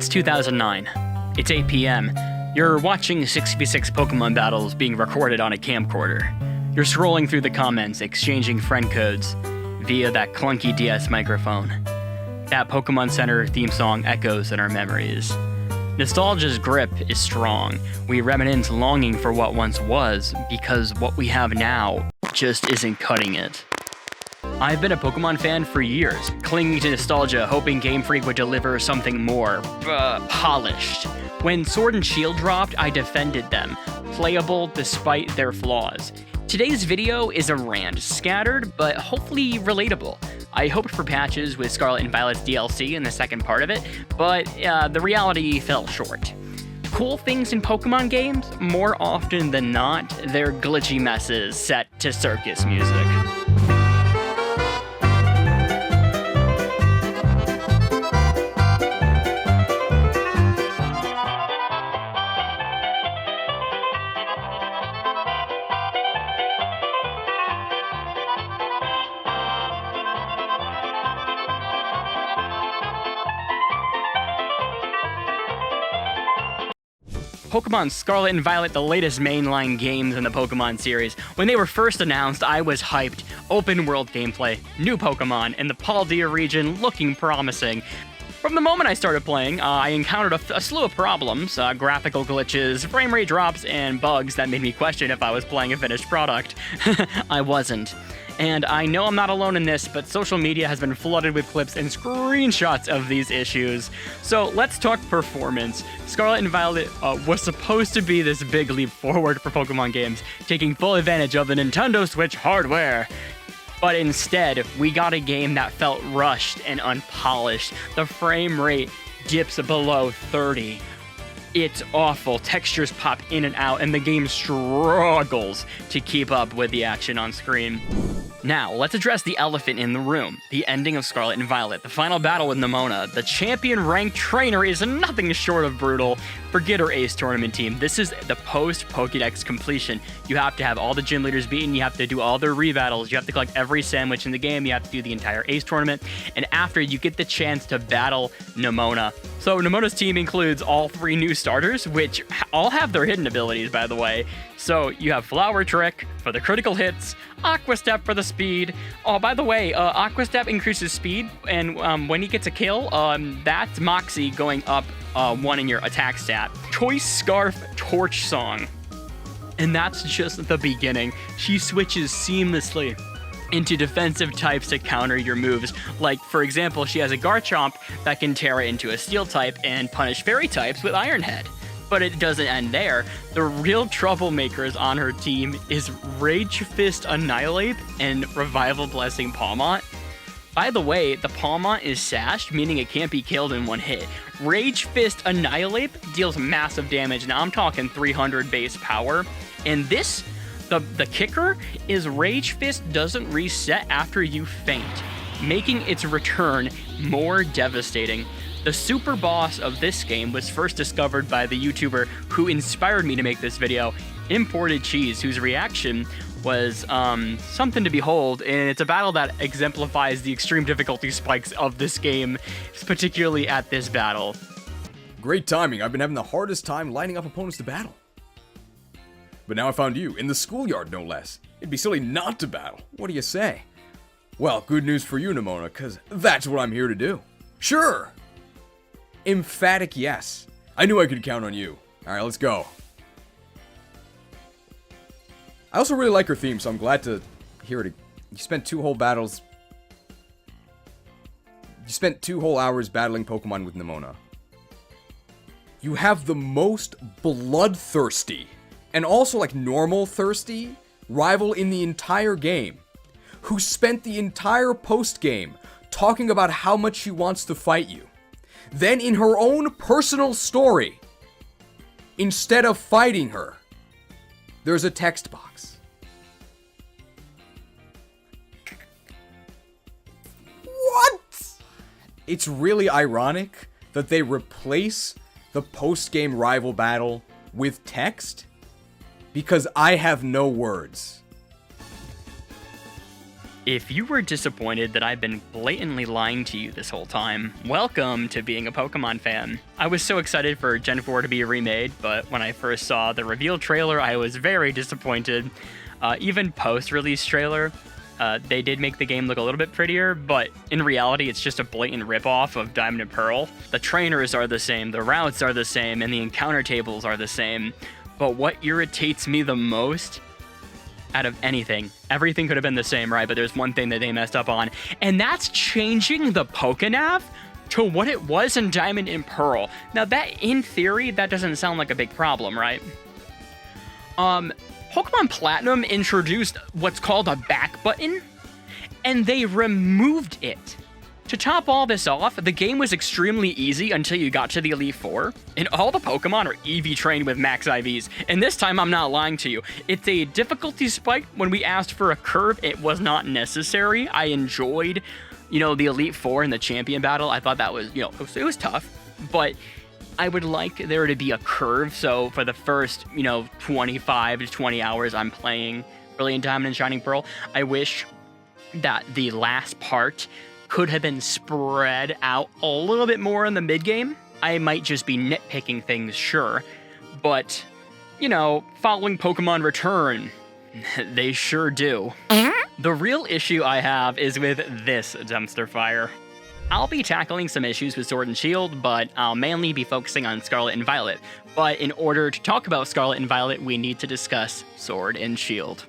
It's 2009. It's 8 p.m. You're watching 6v6 Pokemon battles being recorded on a camcorder. You're scrolling through the comments, exchanging friend codes via that clunky DS microphone. That Pokemon Center theme song echoes in our memories. Nostalgia's grip is strong. We reminisce longing for what once was because what we have now just isn't cutting it. I've been a Pokemon fan for years, clinging to nostalgia, hoping Gamefreak would deliver something more polished. When Sword and Shield dropped, I defended them, playable despite their flaws. Today's video is a rant, scattered but hopefully relatable. I hoped for patches with Scarlet and Violet's DLC in the second part of it, but the reality fell short. Cool things in Pokemon games, more often than not, they're glitchy messes set to circus music. Pokemon Scarlet and Violet, the latest mainline games in the Pokemon series. When they were first announced, I was hyped. Open world gameplay, new Pokemon, and the Paldea region looking promising. From the moment I started playing, I encountered a slew of problems, graphical glitches, frame rate drops, and bugs that made me question if I was playing a finished product. I wasn't. And I know I'm not alone in this, but social media has been flooded with clips and screenshots of these issues. So let's talk performance. Scarlet and Violet was supposed to be this big leap forward for Pokemon games, taking full advantage of the Nintendo Switch hardware. But instead, we got a game that felt rushed and unpolished. The frame rate dips below 30. It's awful. Textures pop in and out, and the game struggles to keep up with the action on screen. Now, let's address the elephant in the room, the ending of Scarlet and Violet, the final battle with Nemona. The champion-ranked trainer is nothing short of brutal. Forget our Ace tournament team. This is the post-Pokédex completion. You have to have all the gym leaders beaten, you have to do all their rebattles, you have to collect every sandwich in the game, you have to do the entire Ace tournament, and after you get the chance to battle Nemona. So Nemona's team includes all 3 new starters, which all have their hidden abilities, by the way. So you have Flower Trick for the critical hits, Aqua Step for the speed. Oh, by the way, Aqua Step increases speed, and when he gets a kill, that's Moxie going up 1 in your attack stat. Choice Scarf Torch Song. And that's just the beginning. She switches seamlessly into defensive types to counter your moves. Like, for example, she has a Garchomp that can tear it into a Steel type and punish Fairy types with Iron Head. But it doesn't end there. The real troublemakers on her team is Rage Fist Annihilate and Revival Blessing Palmont. By the way, the Palmont is sashed, meaning it can't be killed in one hit. Rage Fist Annihilate deals massive damage. Now I'm talking 300 base power. And this, the kicker, is Rage Fist doesn't reset after you faint, making its return more devastating. The super boss of this game was first discovered by the YouTuber who inspired me to make this video, Imported Cheese, whose reaction was something to behold, and it's a battle that exemplifies the extreme difficulty spikes of this game, particularly at this battle. Great timing. I've been having the hardest time lining up opponents to battle. But now I found you, in the schoolyard no less. It'd be silly not to battle. What do you say? Well, good news for you, Nemona, because that's what I'm here to do. Sure! Emphatic yes. I knew I could count on you. Alright, let's go. I also really like her theme, so I'm glad to hear it. You spent 2 whole battles. You spent 2 whole hours battling Pokemon with Nemona. You have the most bloodthirsty, and also like normal thirsty, rival in the entire game, who spent the entire post-game talking about how much she wants to fight you. Then in her own personal story, instead of fighting her, there's a text box. What? It's really ironic that they replace the post-game rival battle with text, because I have no words. If you were disappointed that I've been blatantly lying to you this whole time, welcome to being a Pokemon fan. I was so excited for Gen 4 to be remade, but when I first saw the reveal trailer, I was very disappointed. Even post-release trailer, they did make the game look a little bit prettier, but in reality, it's just a blatant ripoff of Diamond and Pearl. The trainers are the same, the routes are the same, and the encounter tables are the same. But what irritates me the most out of anything, everything could have been the same, right? But there's one thing that they messed up on, and that's changing the Pokénav to what it was in Diamond and Pearl. Now that, in theory, that doesn't sound like a big problem, right? Pokemon Platinum introduced what's called a back button, and they removed it. To top all this off, the game was extremely easy until you got to the Elite Four, and all the Pokemon are EV trained with max IVs, and this time I'm not lying to you. It's a difficulty spike. When we asked for a curve, it was not necessary. I enjoyed, the Elite Four in the champion battle. I thought that was, it was tough, but I would like there to be a curve, so for the first, 25 to 20 hours I'm playing Brilliant Diamond and Shining Pearl, I wish that the last part could have been spread out a little bit more in the mid-game. I might just be nitpicking things, sure, but, following Pokemon Return, they sure do. The real issue I have is with this dumpster fire. I'll be tackling some issues with Sword and Shield, but I'll mainly be focusing on Scarlet and Violet. But in order to talk about Scarlet and Violet, we need to discuss Sword and Shield.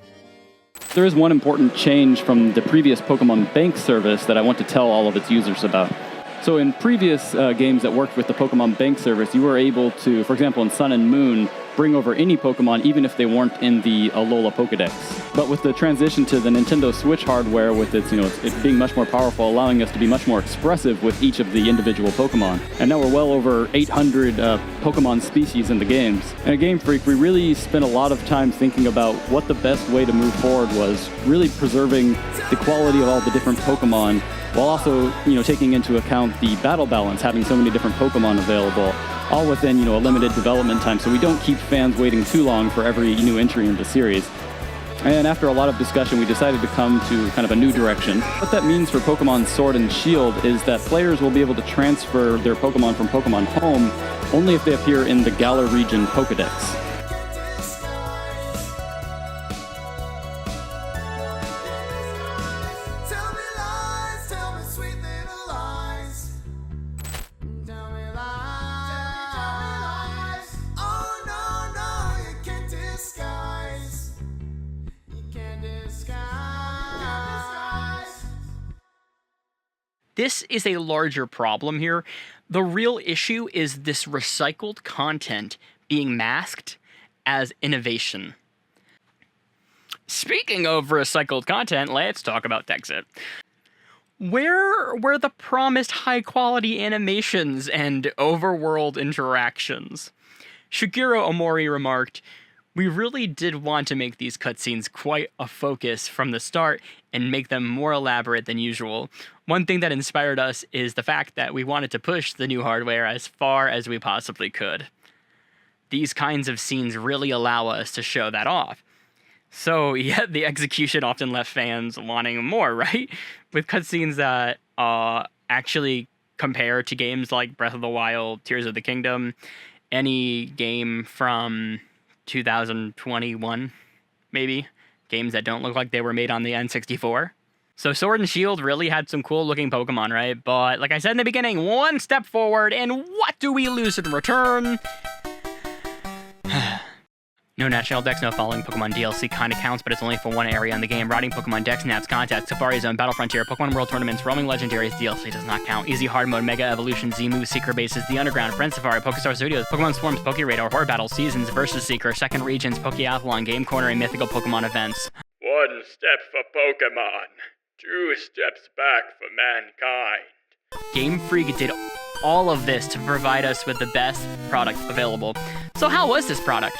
There is one important change from the previous Pokemon Bank service that I want to tell all of its users about. So in previous games that worked with the Pokemon Bank service, you were able to, for example, in Sun and Moon, bring over any Pokemon even if they weren't in the Alola Pokedex. But with the transition to the Nintendo Switch hardware, with its, it being much more powerful, allowing us to be much more expressive with each of the individual Pokemon. And now we're well over 800 Pokemon species in the games. And at Game Freak, we really spent a lot of time thinking about what the best way to move forward was, really preserving the quality of all the different Pokemon, while also, taking into account the battle balance, having so many different Pokemon available, all within, a limited development time, so we don't keep fans waiting too long for every new entry in the series. And after a lot of discussion, we decided to come to kind of a new direction. What that means for Pokemon Sword and Shield is that players will be able to transfer their Pokemon from Pokemon Home only if they appear in the Galar region Pokedex. This is a larger problem here. The real issue is this recycled content being masked as innovation. Speaking of recycled content, let's talk about Dexit. Where were the promised high-quality animations and overworld interactions? Shigeru Omori remarked, "We really did want to make these cutscenes quite a focus from the start and make them more elaborate than usual. One thing that inspired us is the fact that we wanted to push the new hardware as far as we possibly could. These kinds of scenes really allow us to show that off." So, yeah, the execution often left fans wanting more, right? With cutscenes that actually compare to games like Breath of the Wild, Tears of the Kingdom, any game from 2021, maybe. Games that don't look like they were made on the N64. So Sword and Shield really had some cool looking Pokemon, right? But like I said in the beginning, one step forward, and what do we lose in return? No National Dex, no following Pokemon DLC kinda counts, but it's only for one area in the game. Riding Pokemon Dex, Nats, Contest, Safari Zone, Battle Frontier, Pokemon World Tournaments, Roaming Legendaries, DLC does not count. Easy Hard Mode, Mega Evolution, Z-Move, Secret Bases, The Underground, Friend Safari, Pokestar Studios, Pokemon Swarms, Pokeradar, Horde Battle, Seasons, Versus Seeker, Second Regions, Pokeathlon, Game Corner, and Mythical Pokemon events. One step for Pokemon, two steps back for mankind. Game Freak did all of this to provide us with the best product available. So how was this product?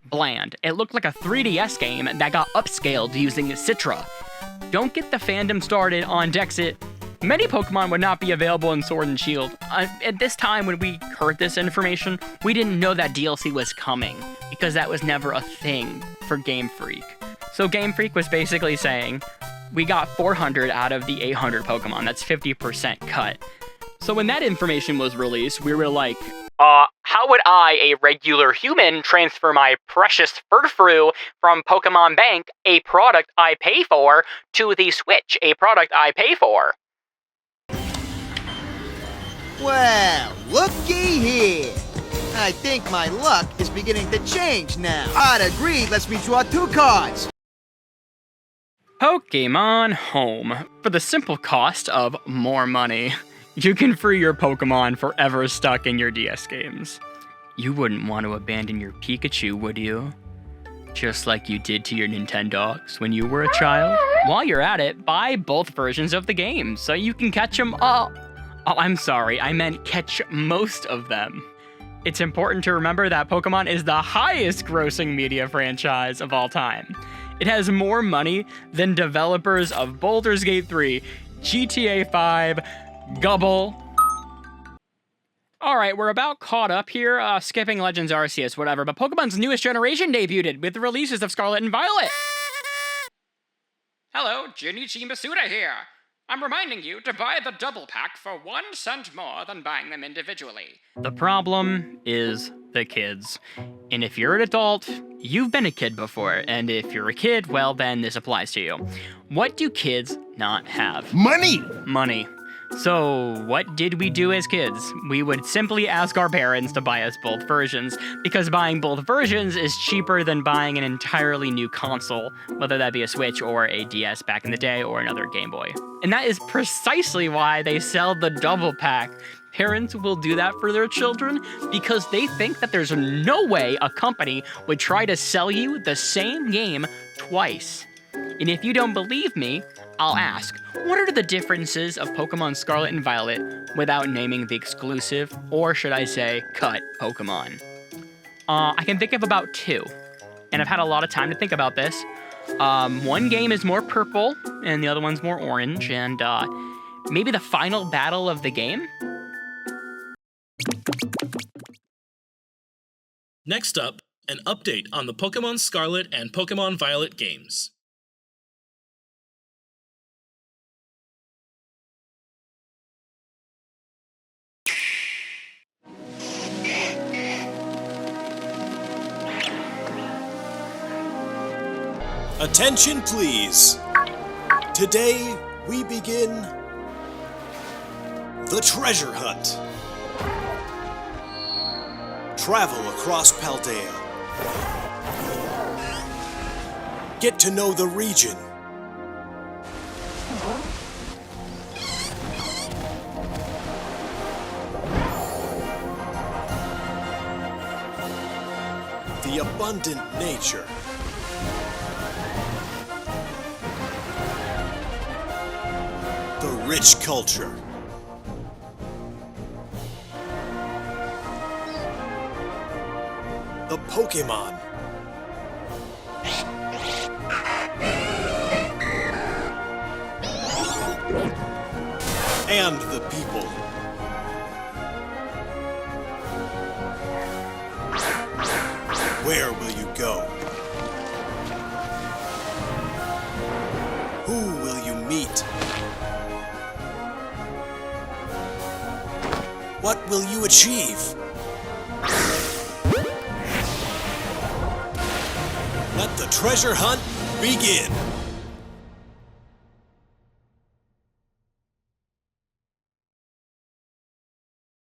Bland. It looked like a 3DS game that got upscaled using Citra. Don't get the fandom started on Dexit. Many Pokemon would not be available in Sword and Shield. At this time when we heard this information, we didn't know that DLC was coming, because that was never a thing for Game Freak. So Game Freak was basically saying, we got 400 out of the 800 Pokemon. That's 50% cut. So when that information was released, we were like, how would I, a regular human, transfer my precious Furfrou from Pokemon Bank, a product I pay for, to the Switch, a product I pay for? Well, looky here. I think my luck is beginning to change now. Odd agreed lets me draw 2 cards. Pokemon Home. For the simple cost of more money, you can free your Pokemon forever stuck in your DS games. You wouldn't want to abandon your Pikachu, would you? Just like you did to your Nintendogs when you were a child? While you're at it, buy both versions of the game so you can catch them all. Oh, I'm sorry, I meant catch most of them. It's important to remember that Pokemon is the highest grossing media franchise of all time. It has more money than developers of Baldur's Gate 3, GTA 5, Gubble. Alright, we're about caught up here, skipping Legends Arceus, whatever, but Pokemon's newest generation debuted with the releases of Scarlet and Violet. Hello, Junichi Masuda here. I'm reminding you to buy the double pack for 1 cent more than buying them individually. The problem is the kids. And if you're an adult, you've been a kid before, and if you're a kid, well then this applies to you. What do kids not have? Money! Money. So, what did we do as kids? We would simply ask our parents to buy us both versions, because buying both versions is cheaper than buying an entirely new console, whether that be a Switch or a DS back in the day or another Game Boy. And that is precisely why they sell the double pack. Parents will do that for their children because they think that there's no way a company would try to sell you the same game twice. And if you don't believe me, I'll ask, what are the differences of Pokemon Scarlet and Violet without naming the exclusive, or should I say, cut Pokemon? I can think of about 2, and I've had a lot of time to think about this. One game is more purple, and the other one's more orange, and maybe the final battle of the game? Next up, an update on the Pokemon Scarlet and Pokemon Violet games. Attention please. Today we begin the treasure hunt. Travel across Paldea. Get to know the region. The abundant nature. The rich culture. The Pokemon. And the people. Where will you go? Who will you meet? What will you achieve? Let the treasure hunt begin!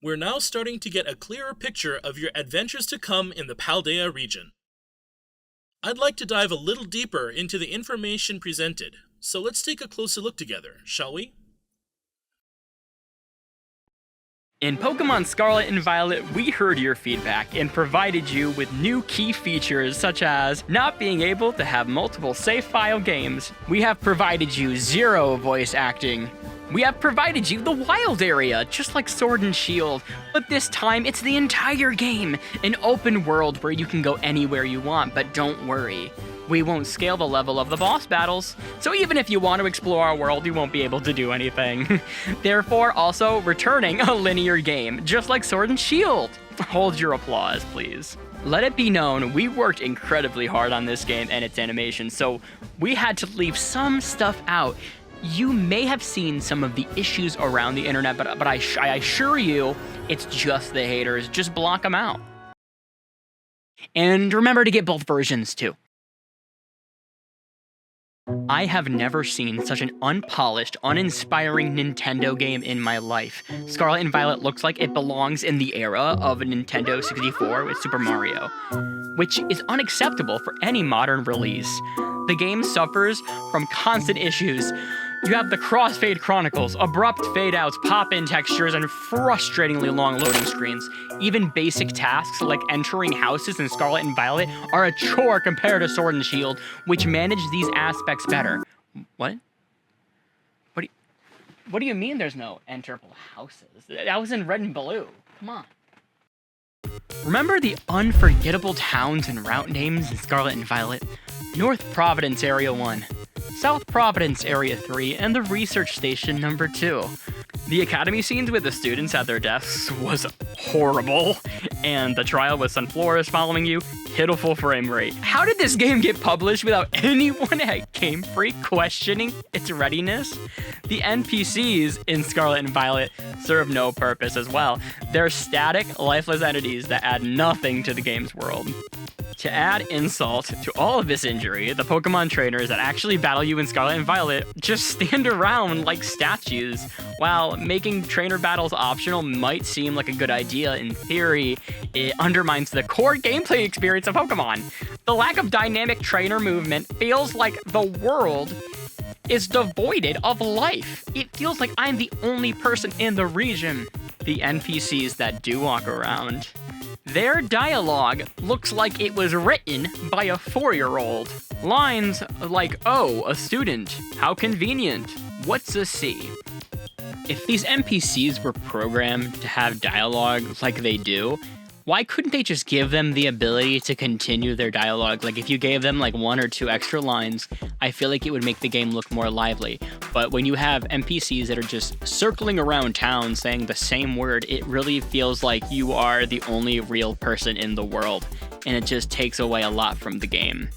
We're now starting to get a clearer picture of your adventures to come in the Paldea region. I'd like to dive a little deeper into the information presented, so let's take a closer look together, shall we? In Pokemon Scarlet and Violet, we heard your feedback and provided you with new key features such as not being able to have multiple save file games. We have provided you 0 voice acting. We have provided you the wild area, just like Sword and Shield, but this time it's the entire game, an open world where you can go anywhere you want, but don't worry. We won't scale the level of the boss battles, so even if you want to explore our world, you won't be able to do anything. Therefore, also returning a linear game, just like Sword and Shield. Hold your applause, please. Let it be known, we worked incredibly hard on this game and its animation, so we had to leave some stuff out. You may have seen some of the issues around the internet, but I assure you, it's just the haters. Just block them out. And remember to get both versions, too. I have never seen such an unpolished, uninspiring Nintendo game in my life. Scarlet and Violet looks like it belongs in the era of a Nintendo 64 with Super Mario, which is unacceptable for any modern release. The game suffers from constant issues. You have the crossfade chronicles, abrupt fade-outs, pop-in textures, and frustratingly long loading screens. Even basic tasks like entering houses in Scarlet and Violet are a chore compared to Sword and Shield, which manage these aspects better. What? What do you mean there's no enterable houses? That was in Red and Blue. Come on. Remember the unforgettable towns and route names in Scarlet and Violet? North Providence Area 1. South Providence Area 3, and the Research Station number 2. The academy scenes with the students at their desks was horrible, and the trial with Sunflores following you, pitiful frame rate. How did this game get published without anyone at Gamefreak questioning its readiness? The NPCs in Scarlet and Violet serve no purpose as well. They're static, lifeless entities that add nothing to the game's world. To add insult to all of this injury, the Pokemon trainers that actually battle you in Scarlet and Violet just stand around like statues. While making trainer battles optional might seem like a good idea in theory, it undermines the core gameplay experience of Pokemon. The lack of dynamic trainer movement feels like the world is devoid of life. It feels like I'm the only person in the region. The NPCs that do walk around, their dialogue looks like it was written by a 4-year-old. Lines like, "Oh, a student. How convenient. What's a C?" If these NPCs were programmed to have dialogue like they do, why couldn't they just give them the ability to continue their dialogue? Like, if you gave them like 1 or 2 extra lines, I feel like it would make the game look more lively. But when you have NPCs that are just circling around town saying the same word, it really feels like you are the only real person in the world, and it just takes away a lot from the game.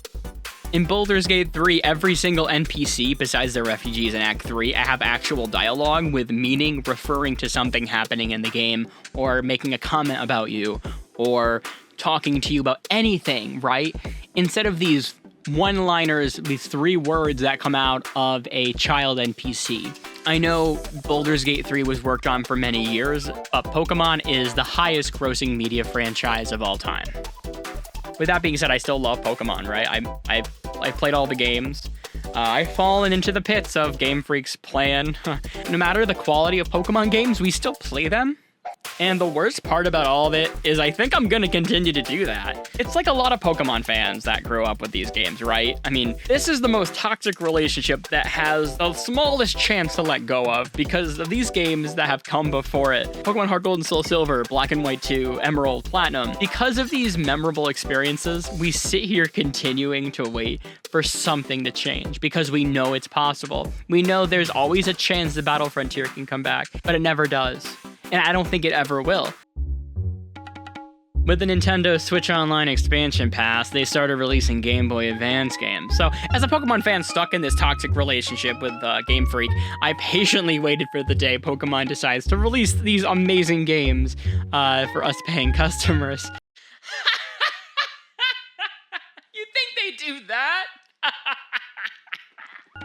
In Baldur's Gate 3, every single NPC, besides the refugees in Act 3, have actual dialogue with meaning referring to something happening in the game, or making a comment about you, or talking to you about anything, right? Instead of these one-liners, these 3 words that come out of a child NPC. I know Baldur's Gate 3 was worked on for many years, but Pokemon is the highest grossing media franchise of all time. With that being said, I still love Pokemon, right? I've played all the games. I've fallen into the pits of Game Freak's plan. No matter the quality of Pokemon games, we still play them. And the worst part about all of it is I think I'm gonna continue to do that. It's like a lot of Pokemon fans that grow up with these games, right? I mean, this is the most toxic relationship that has the smallest chance to let go of because of these games that have come before it. Pokemon Heart Gold and Soul Silver, Black and White 2, Emerald, Platinum. Because of these memorable experiences, we sit here continuing to wait for something to change because we know it's possible. We know there's always a chance the Battle Frontier can come back, but it never does. And I don't think it ever will. With the Nintendo Switch Online expansion pass, they started releasing Game Boy Advance games. So, as a Pokemon fan stuck in this toxic relationship with Game Freak, I patiently waited for the day Pokemon decides to release these amazing games for us paying customers. You think they do that?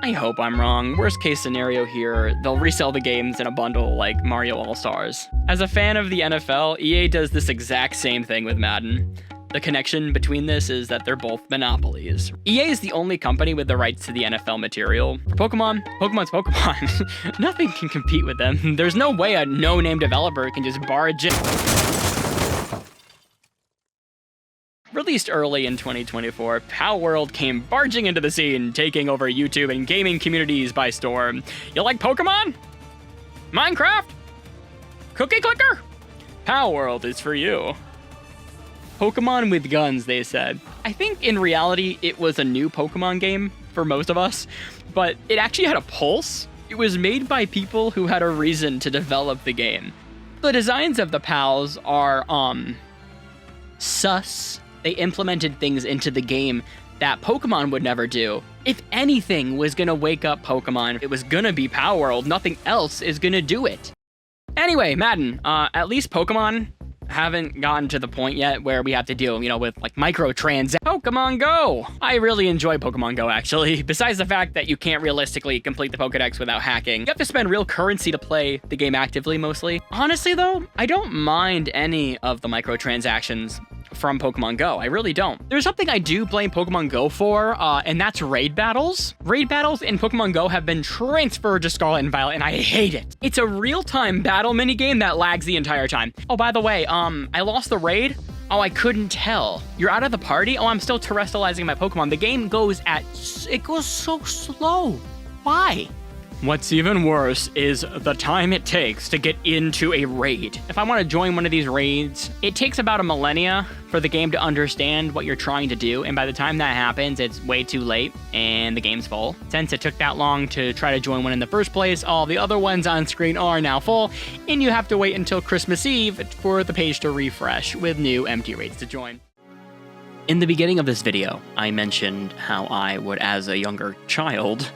I hope I'm wrong. Worst case scenario here, they'll resell the games in a bundle like Mario All-Stars. As a fan of the NFL, EA does this exact same thing with Madden. The connection between this is that they're both monopolies. EA is the only company with the rights to the NFL material. For Pokemon, Pokemon's Pokemon. Nothing can compete with them. There's no way a no-name developer can just barge in. Released early in 2024, Pal World came barging into the scene, taking over YouTube and gaming communities by storm. You like Pokemon? Minecraft? Cookie Clicker? Pal World is for you. Pokemon with guns, they said. I think in reality, it was a new Pokemon game for most of us, but it actually had a pulse. It was made by people who had a reason to develop the game. The designs of the pals are, sus. They implemented things into the game that Pokemon would never do. If anything was gonna wake up Pokemon, it was gonna be Power World. Nothing else is gonna do it. Anyway, Madden, at least Pokemon haven't gotten to the point yet where we have to deal, with like microtransactions. Pokemon Go! I really enjoy Pokemon Go, actually. Besides the fact that you can't realistically complete the Pokedex without hacking. You have to spend real currency to play the game actively, mostly. Honestly, though, I don't mind any of the microtransactions from Pokemon Go. I really don't. There's something I do blame Pokemon Go for, and that's raid battles. Raid battles in Pokemon Go have been transferred to Scarlet and Violet, and I hate it. It's a real-time battle minigame that lags the entire time. Oh, by the way, I lost the raid. Oh, I couldn't tell. You're out of the party? Oh, I'm still terrestrializing my Pokemon. The game goes so slow. Why? What's even worse is the time it takes to get into a raid. If I want to join one of these raids, it takes about a millennia for the game to understand what you're trying to do, and by the time that happens, it's way too late, and the game's full. Since it took that long to try to join one in the first place, all the other ones on screen are now full, and you have to wait until Christmas Eve for the page to refresh with new empty raids to join. In the beginning of this video, I mentioned how I would, as a younger child,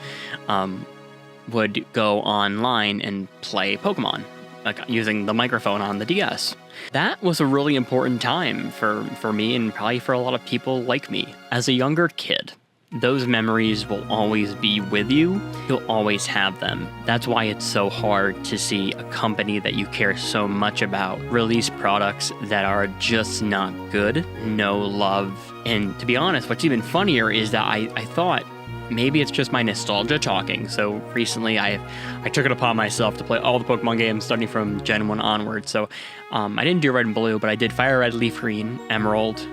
would go online and play Pokemon, like using the microphone on the DS. That was a really important time for me and probably for a lot of people like me. As a younger kid, those memories will always be with you. You'll always have them. That's why it's so hard to see a company that you care so much about release products that are just not good, no love. And to be honest, what's even funnier is that I thought, maybe it's just my nostalgia talking. So recently I took it upon myself to play all the Pokemon games starting from Gen 1 onward. So I didn't do Red and Blue, but I did Fire Red, Leaf Green, Emerald,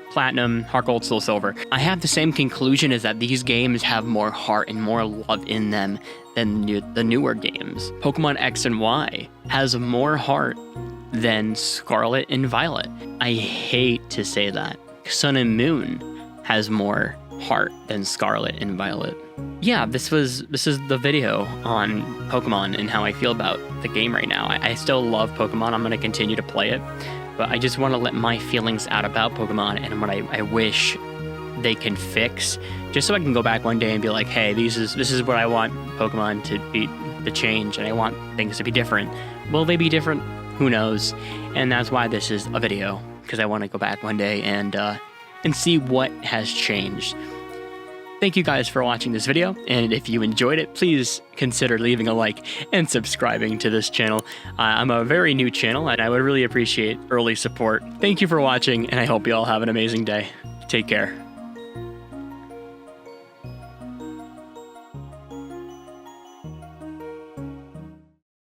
Platinum, Heart Gold, Soul Silver. I have the same conclusion, is that these games have more heart and more love in them than the newer games. Pokemon X and Y has more heart than Scarlet and Violet. I hate to say that. Sun and Moon has more heart than Scarlet and Violet. Yeah, this is the video on Pokemon and how I feel about the game right now. I still love Pokemon. I'm going to continue to play it, but I just want to let my feelings out about Pokemon and what I wish they can fix, just so I can go back one day and be like, hey, this is what I want Pokemon to be, the change, and I want things to be different. Will they be different? Who knows? And that's why this is a video, because I want to go back one day and see what has changed. Thank you guys for watching this video, and if you enjoyed it, please consider leaving a like and subscribing to this channel. I'm a very new channel, and I would really appreciate early support. Thank you for watching, and I hope you all have an amazing day. Take care.